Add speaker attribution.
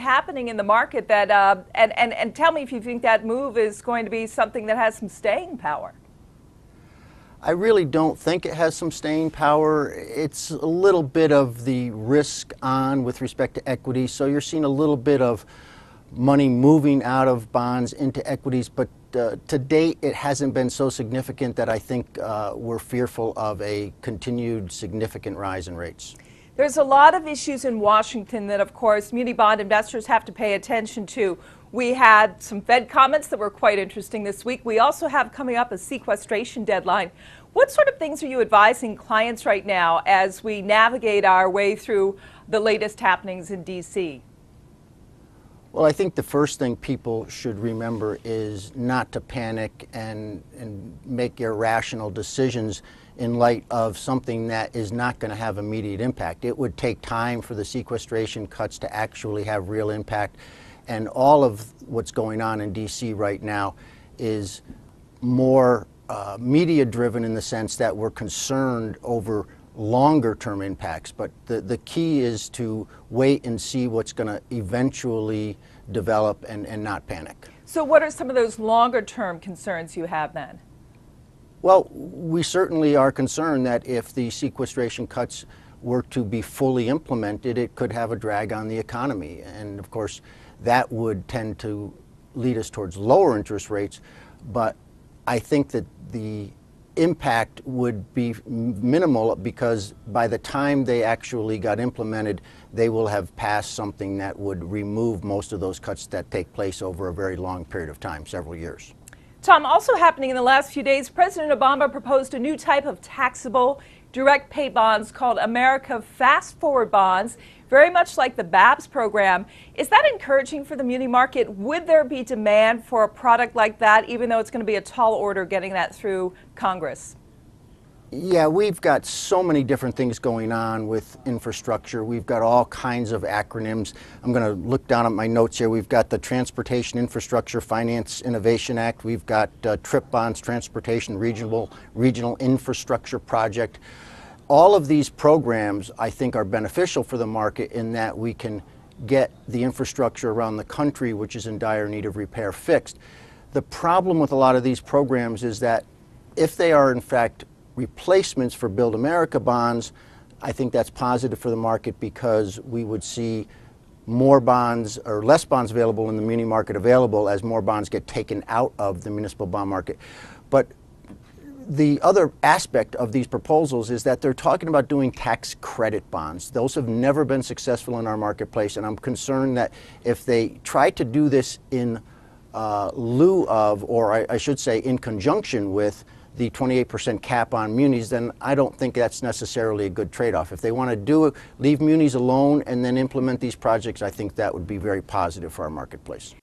Speaker 1: happening in the market that, and tell me if you think that move is going to be something that has some staying power.
Speaker 2: I really don't think it has some staying power. It's a little bit of the risk on with respect to equities. So you're seeing a little bit of money moving out of bonds into equities, but to date it hasn't been so significant that I think we're fearful of a continued significant rise in rates.
Speaker 1: There's a lot of issues in Washington that, of course, muni bond investors have to pay attention to. We had some Fed comments that were quite interesting this week. We also have coming up a sequestration deadline. What sort of things are you advising clients right now as we navigate our way through the latest happenings in D.C.?
Speaker 2: Well, I think the first thing people should remember is not to panic and make irrational decisions in light of something that is not going to have immediate impact. It would take time for the sequestration cuts to actually have real impact. And all of what's going on in D.C. right now is more media driven in the sense that we're concerned over longer term impacts. But the key is to wait and see what's going to eventually develop and not panic.
Speaker 1: So what are some of those longer term concerns you have then?
Speaker 2: Well, we certainly are concerned that if the sequestration cuts were to be fully implemented, it could have a drag on the economy. And of course, that would tend to lead us towards lower interest rates. But I think that the impact would be minimal because by the time they actually got implemented, they will have passed something that would remove most of those cuts that take place over a very long period of time, several years.
Speaker 1: Tom, also happening in the last few days, President Obama proposed a new type of taxable direct pay bonds called America Fast Forward bonds, very much like the BABS program. Is that encouraging for the muni market? Would there be demand for a product like that, even though it's going to be a tall order getting that through Congress?
Speaker 2: Yeah, we've got so many different things going on with infrastructure. We've got all kinds of acronyms. I'm going to look down at my notes here. We've got the Transportation Infrastructure Finance Innovation Act. We've got TRIP bonds, Transportation Regional Infrastructure Project. All of these programs, I think, are beneficial for the market in that we can get the infrastructure around the country, which is in dire need of repair, fixed. The problem with a lot of these programs is that if they are, in fact, replacements for Build America bonds, I think that's positive for the market because we would see more bonds or less bonds available in the muni market available as more bonds get taken out of the municipal bond market. But the other aspect of these proposals is that they're talking about doing tax credit bonds. Those have never been successful in our marketplace, and I'm concerned that if they try to do this in lieu of, or I should say in conjunction with, the 28% cap on munis, then I don't think that's necessarily a good trade-off. If they want to do it, leave munis alone and then implement these projects, I think that would be very positive for our marketplace.